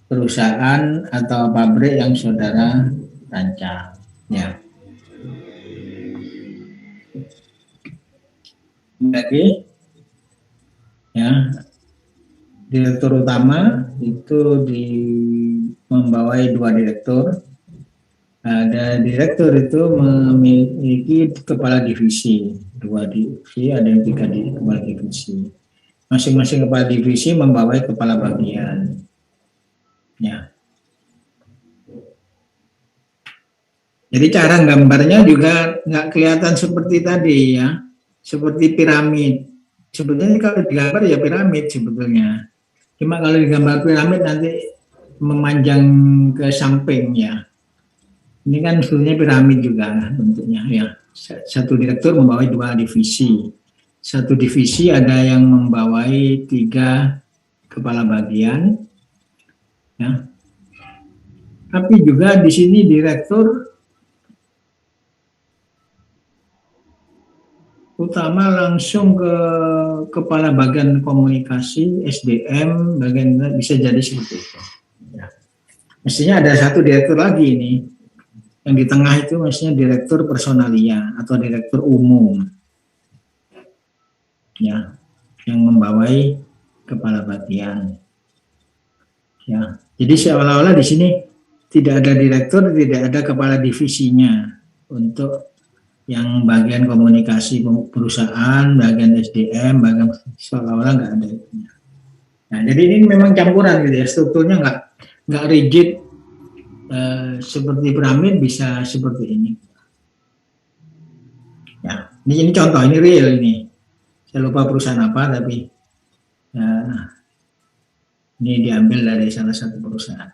perusahaan atau pabrik yang saudara rancang. Ya. Lagi ya, direktur utama itu membawai 2 direktur. Ada direktur itu memiliki kepala divisi, 2 divisi, ada yang 3 kepala divisi. Masing-masing kepala divisi membawai kepala bagian. Ya. Jadi cara gambarnya juga nggak kelihatan seperti tadi ya. Seperti piramid. Sebetulnya kalau digambar ya piramid sebetulnya. Cuma kalau digambar piramid nanti memanjang ke samping ya. Ini kan sebetulnya piramid juga bentuknya ya. Satu direktur membawai 2 divisi. Satu divisi ada yang membawai 3 kepala bagian. Ya. Tapi juga di sini direktur utama langsung ke kepala bagian komunikasi, SDM, bagian bisa jadi seperti itu. Ya. Mestinya ada satu direktur lagi ini, yang di tengah itu mestinya direktur personalia atau direktur umum, ya, yang membawai kepala bagian. Ya, jadi seolah-olah di sini tidak ada direktur, tidak ada kepala divisinya untuk yang bagian komunikasi perusahaan, bagian SDM, bagian seolah-olah nggak ada itu. Nah, jadi ini memang campuran gitu ya, strukturnya nggak rigid seperti piramid, bisa seperti ini. Ya, ini contoh, ini real ini. Saya lupa perusahaan apa, tapi ini diambil dari salah satu perusahaan.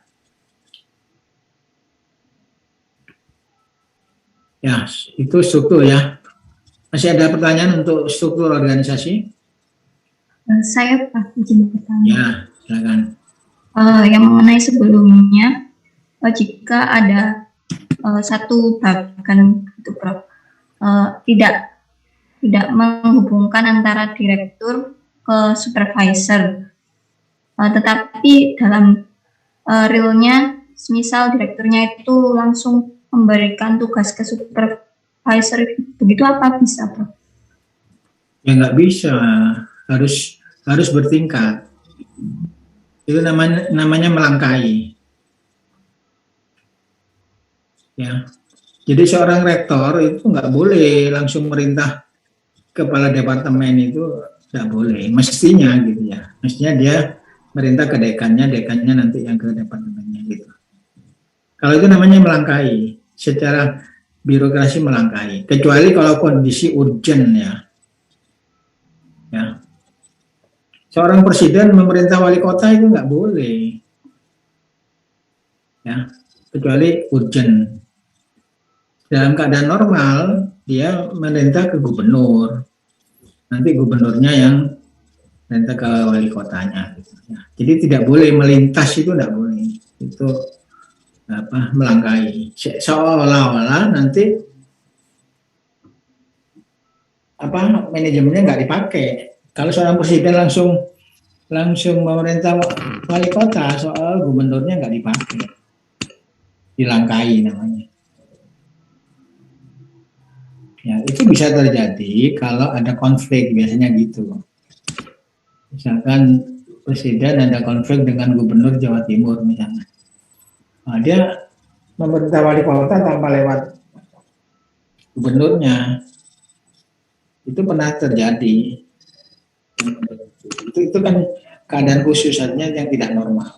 Ya, itu struktur ya. Masih ada pertanyaan untuk struktur organisasi? Saya Pak, izin bertanya. Ya, silakan. Yang mengenai sebelumnya, jika ada satu bagian itu Prof, tidak menghubungkan antara direktur ke supervisor, tetapi dalam realnya, misal direkturnya itu langsung memberikan tugas ke supervisor, begitu apa bisa, Prof? Ya nggak bisa, harus bertingkat. Itu namanya melangkahi. Ya, jadi seorang rektor itu nggak boleh langsung merintah kepala departemen itu Tidak boleh, mestinya gitu ya. Mestinya dia merintah ke dekannya nanti yang ke departemennya gitu. Kalau itu namanya melangkahi, secara birokrasi melangkahi. Kecuali kalau kondisi urgent ya. Seorang presiden memerintah wali kota itu nggak boleh, ya, kecuali urgent. Dalam keadaan normal dia memerintah ke gubernur, nanti gubernurnya yang merintah ke wali kotanya. Gitu, ya. Jadi tidak boleh melintas, itu tidak boleh, itu melangkahi. Seolah-olah nanti manajemennya nggak dipakai. Kalau seorang presiden langsung memerintah wali kota, soal gubernurnya nggak dipakai, dilangkahi namanya. Ya, itu bisa terjadi kalau ada konflik, biasanya gitu. Misalkan presiden ada konflik dengan gubernur Jawa Timur misalnya. Nah, dia memerintah wali kota tanpa lewat gubernurnya. Itu pernah terjadi. Itu kan keadaan khusus, artinya yang tidak normal.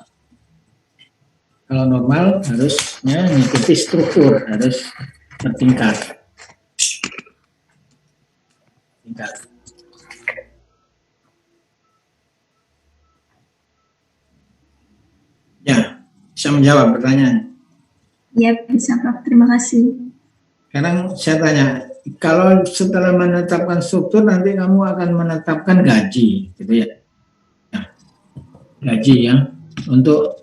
Kalau normal harusnya mengikuti struktur, harus bertingkat. Ya, bisa menjawab pertanyaan? Ya, bisa Prof. Terima kasih. Sekarang saya tanya, kalau setelah menetapkan struktur nanti kamu akan menetapkan gaji, gitu ya? Gaji ya. Untuk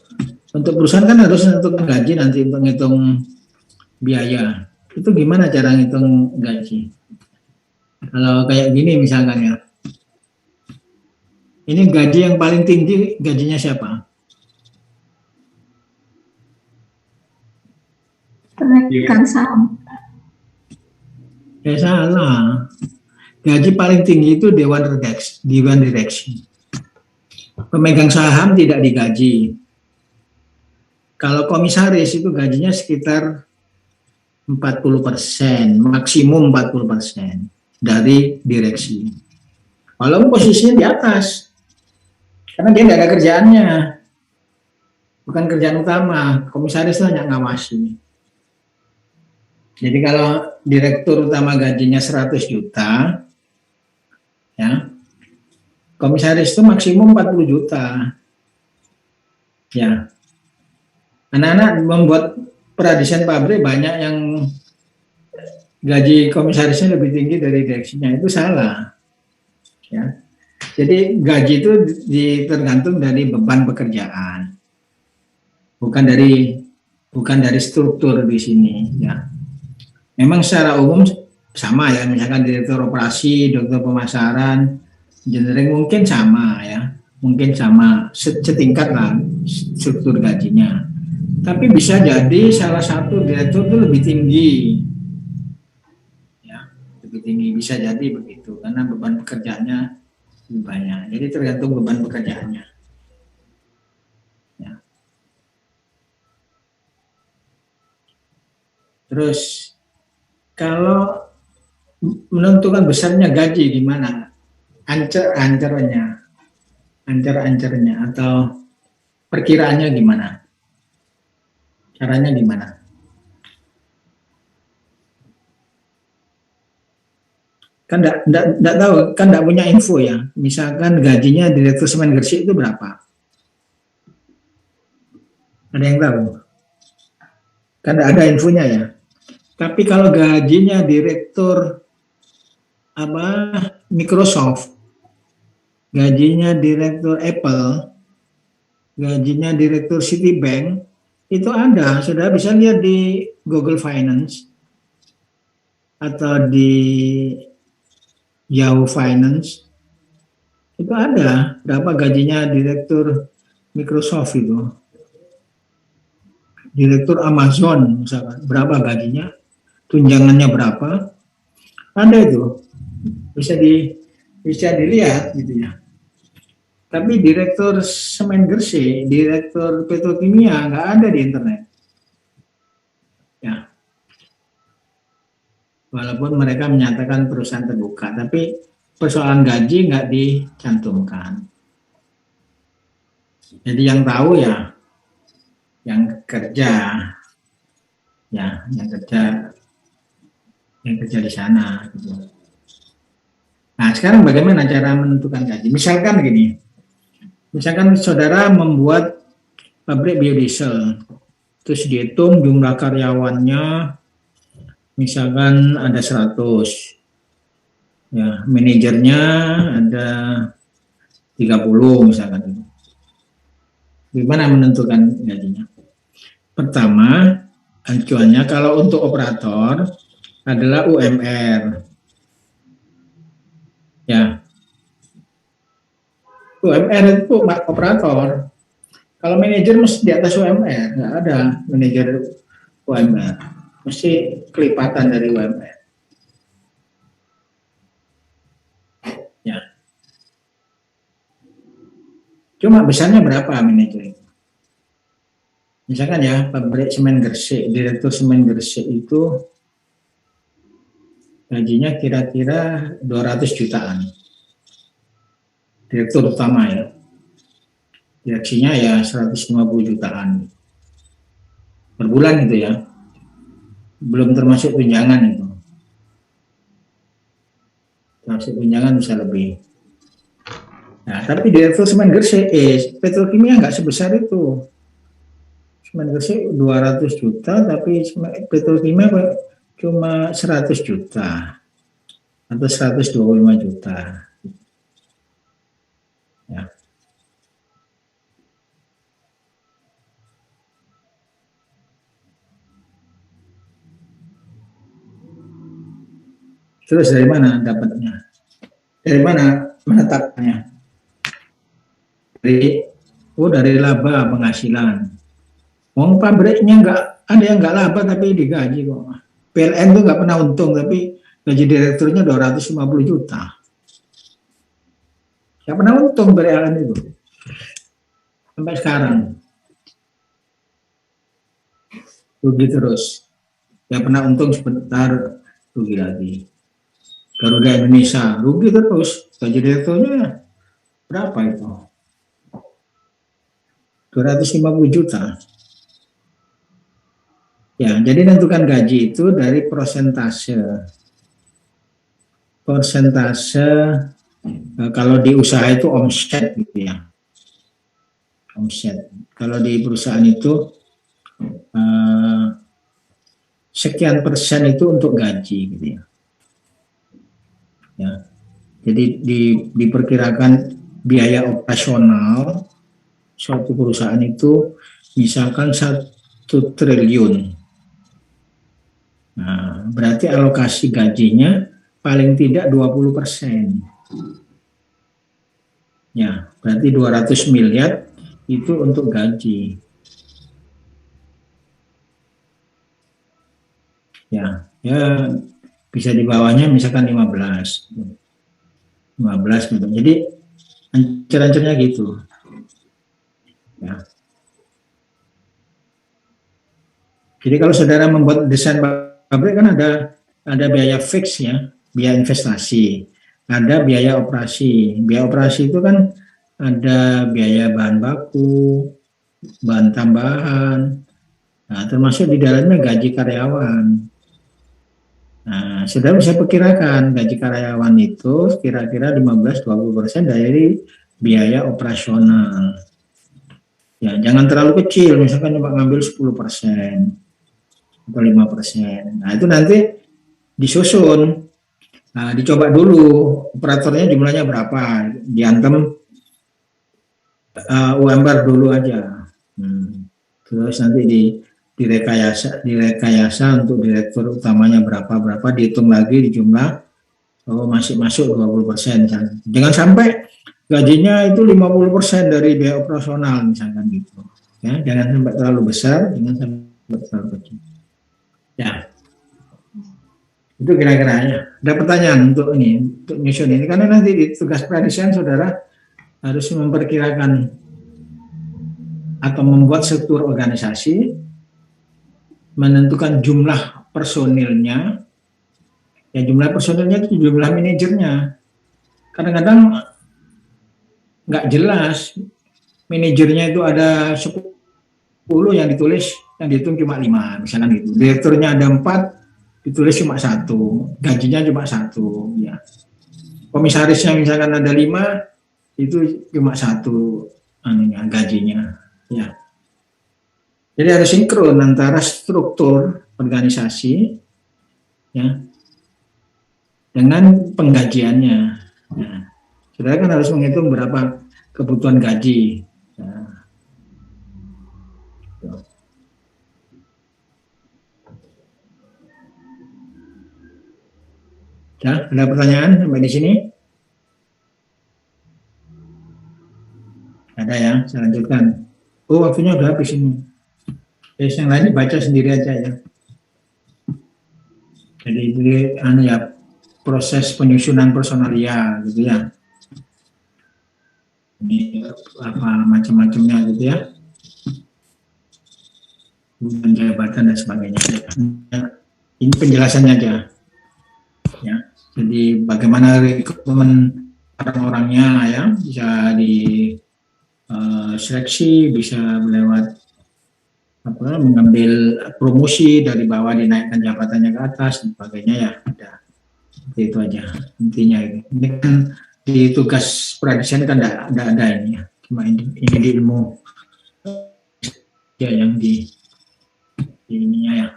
perusahaan kan harus menentukan gaji nanti untuk ngitung biaya. Itu gimana cara ngitung gaji? Kalau kayak gini misalkan ya, ini gaji yang paling tinggi, gajinya siapa? Pemegang saham. Ya salah. Gaji paling tinggi itu dewan direksi. Pemegang saham tidak digaji. Kalau komisaris itu gajinya sekitar 40%, maksimum 40% dari direksi. Walaupun posisinya di atas, karena dia nggak ada kerjaannya, bukan kerjaan utama. Komisaris itu hanya ngawasi. Jadi kalau direktur utama gajinya 100 juta, ya, komisaris itu maksimum 40 juta. Ya. Anak-anak membuat pradesain pabrik banyak yang gaji komisarisnya lebih tinggi dari direksinya, itu salah. Ya. Jadi gaji itu tergantung dari beban pekerjaan. Bukan dari struktur di sini, ya. Memang secara umum sama ya, misalkan direktur operasi, dokter pemasaran, engineering mungkin sama ya, mungkin sama setingkat lah struktur gajinya. Tapi bisa jadi salah satu direktur itu lebih tinggi, ya, lebih tinggi, bisa jadi begitu karena beban pekerjaannya lebih banyak. Jadi tergantung beban pekerjaannya. Ya. Terus kalau menentukan besarnya gaji gimana? Ancer-ancernya atau perkiraannya gimana? Caranya gimana? Kan enggak tahu, kan enggak punya info ya. Misalkan gajinya direktur semen Gresik itu berapa? Ada yang tahu? Kan enggak ada infonya ya. Tapi kalau gajinya direktur Microsoft, gajinya direktur Apple, gajinya direktur Citibank, itu ada, sudah bisa lihat di Google Finance atau di Yahoo Finance. Itu ada berapa gajinya direktur Microsoft itu. Direktur Amazon misalkan, berapa gajinya? Tunjangannya berapa? Ada itu, bisa dilihat gitu ya. Tapi direktur semen Gresik, direktur petrokimia nggak ada di internet. Ya, walaupun mereka menyatakan perusahaan terbuka, tapi persoalan gaji nggak dicantumkan. Jadi yang tahu ya yang kerja, ya yang kerja di sana. Gitu. Nah sekarang bagaimana cara menentukan gaji? Misalkan gini, misalkan saudara membuat pabrik biodiesel, terus dihitung jumlah karyawannya, misalkan ada 100, ya manajernya ada 30 misalkan. Gimana menentukan gajinya? Pertama, acuannya kalau untuk operator adalah UMR. Ya. UMR itu operator. Kalau manajer mesti di atas UMR, nggak ada manajer UMR. Mesti kelipatan dari UMR. Ya. Cuma besarnya berapa manajer? Misalkan ya, pabrik semen Gresik, direktur semen Gresik itu gajinya kira-kira 200 jutaan. Direktur utama ya. Direksinya ya 150 jutaan. Per bulan itu ya. Belum termasuk tunjangan itu. Termasuk tunjangan bisa lebih. Nah, tapi direktur semen Gresik, petrokimia nggak sebesar itu. Semen Gresik 200 juta, tapi petrokimia cuma 100 juta atau 125 juta. Ya. Terus dari mana dapatnya? Dari mana menetapkannya? Dari laba penghasilan. Wong pabriknya nggak ada yang nggak laba tapi digaji kok. PLN tuh nggak pernah untung tapi gaji direkturnya 250 juta. Nggak pernah untung PLN itu sampai sekarang. Rugi terus. Nggak pernah untung sebentar rugi lagi. Garuda Indonesia rugi terus. Gaji direkturnya berapa itu? 250 juta. Ya, jadi tentukan gaji itu dari persentase kalau di usaha itu omset gitu ya. Omset. Kalau di perusahaan itu sekian persen itu untuk gaji gitu ya. Ya. Jadi diperkirakan biaya operasional suatu perusahaan itu misalkan 1 triliun. Nah, berarti alokasi gajinya paling tidak 20%. Ya, berarti 200 miliar itu untuk gaji. Ya bisa di bawahnya misalkan 15 gitu. Jadi ancer-ancernya gitu. Ya. Jadi kalau saudara membuat desain pabrik kan ada biaya fix ya, biaya investasi, ada biaya operasi. Biaya operasi itu kan ada biaya bahan baku, bahan tambahan, nah, termasuk di dalamnya gaji karyawan. Nah, saudara bisa perkirakan gaji karyawan itu kira-kira 15-20% dari biaya operasional. Ya, jangan terlalu kecil, misalkan cuma ngambil 10%. Atau 5%. Nah itu nanti disusun, nah, dicoba dulu operatornya jumlahnya berapa, diantem UMR dulu aja, terus nanti direkayasa untuk direktur utamanya berapa dihitung lagi di jumlah, masih masuk 20%. Jangan sampai gajinya itu 50% dari biaya operasional misalkan gitu, ya jangan sampai terlalu besar, jangan sampai terlalu kecil. Ya, itu kira-kira ya. Ada pertanyaan untuk nyusun ini, karena nanti di tugas pradesain saudara harus memperkirakan atau membuat struktur organisasi, menentukan jumlah personilnya, ya jumlah personilnya itu jumlah manajernya. kadang-kadang nggak jelas, manajernya itu ada 10 yang ditulis, yang dihitung cuma 5, misalkan gitu. Direkturnya ada 4, ditulis cuma 1, gajinya cuma 1, ya. Komisarisnya misalkan ada 5, itu cuma 1 gajinya, ya. Jadi harus sinkron antara struktur organisasi, ya, dengan penggajiannya. Nah, saudara kan harus menghitung berapa kebutuhan gaji. Nah, ya, ada pertanyaan sampai di sini? Ada ya, saya lanjutkan. Oh, waktunya udah habis ini. Yang lain dibaca sendiri aja ya. Jadi ya, proses penyusunan personalia gitu ya. Ini apa macam-macamnya gitu ya. Jabatan dan sebagainya. Ya, ini penjelasannya aja. Ya. Jadi bagaimana rekrutmen orang-orangnya ya, bisa di seleksi, bisa lewat mengambil promosi dari bawah dinaikkan jabatannya ke atas dan sebagainya ya. Ada. Itu aja intinya. Ini kan di tugas pradesain kan tidak ada ini ya. Cuma ini di ilmu ya yang di ininya ya.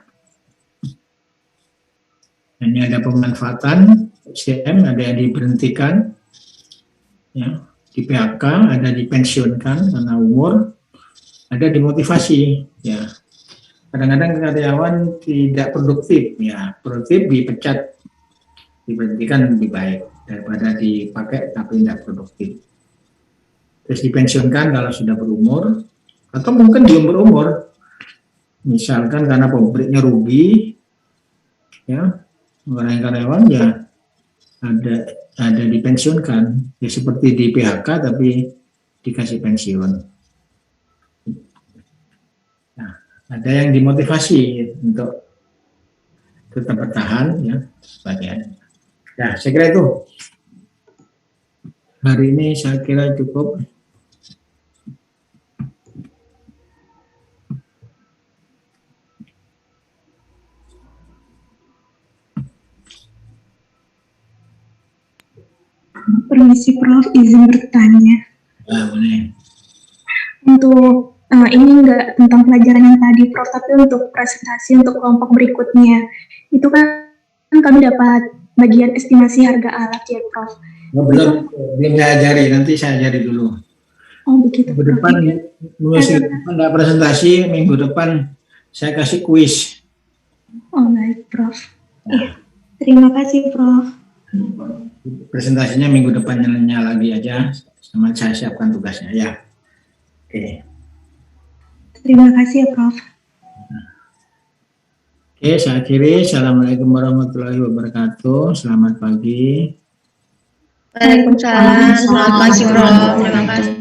Ini ada pemanfaatan SDM, ada yang diberhentikan, ya, di PHK, ada dipensiunkan karena umur, ada dimotivasi, ya. Kadang-kadang karyawan tidak produktif, ya, produktif dipecat, diberhentikan lebih baik daripada dipakai tapi tidak produktif. Terus dipensiunkan kalau sudah berumur, atau mungkin belum berumur, misalkan karena pabriknya rugi, ya. Orang karyawan ya ada dipensiunkan ya, seperti di PHK tapi dikasih pensiun. Nah, ada yang dimotivasi untuk tetap bertahan ya sebagainya. Ya, saya kira itu hari ini saya kira cukup. Permisi Prof, izin bertanya. Boleh. Untuk ini enggak tentang pelajaran yang tadi Prof, tapi untuk presentasi untuk kelompok berikutnya. Itu kan kami dapat bagian estimasi harga alat ya Prof. Belum saya ajari, nanti saya ajari dulu. Oh begitu. Minggu depan, enggak presentasi, minggu depan saya kasih kuis. Oh baik Prof. Ya. Terima kasih Prof. Presentasinya minggu depannya lagi aja, sama saya siapkan tugasnya ya. Oke. Terima kasih ya Prof. Oke, saya akhiri. Assalamualaikum warahmatullahi wabarakatuh. Selamat pagi. Waalaikumsalam. Selamat pagi, Prof. Terima kasih.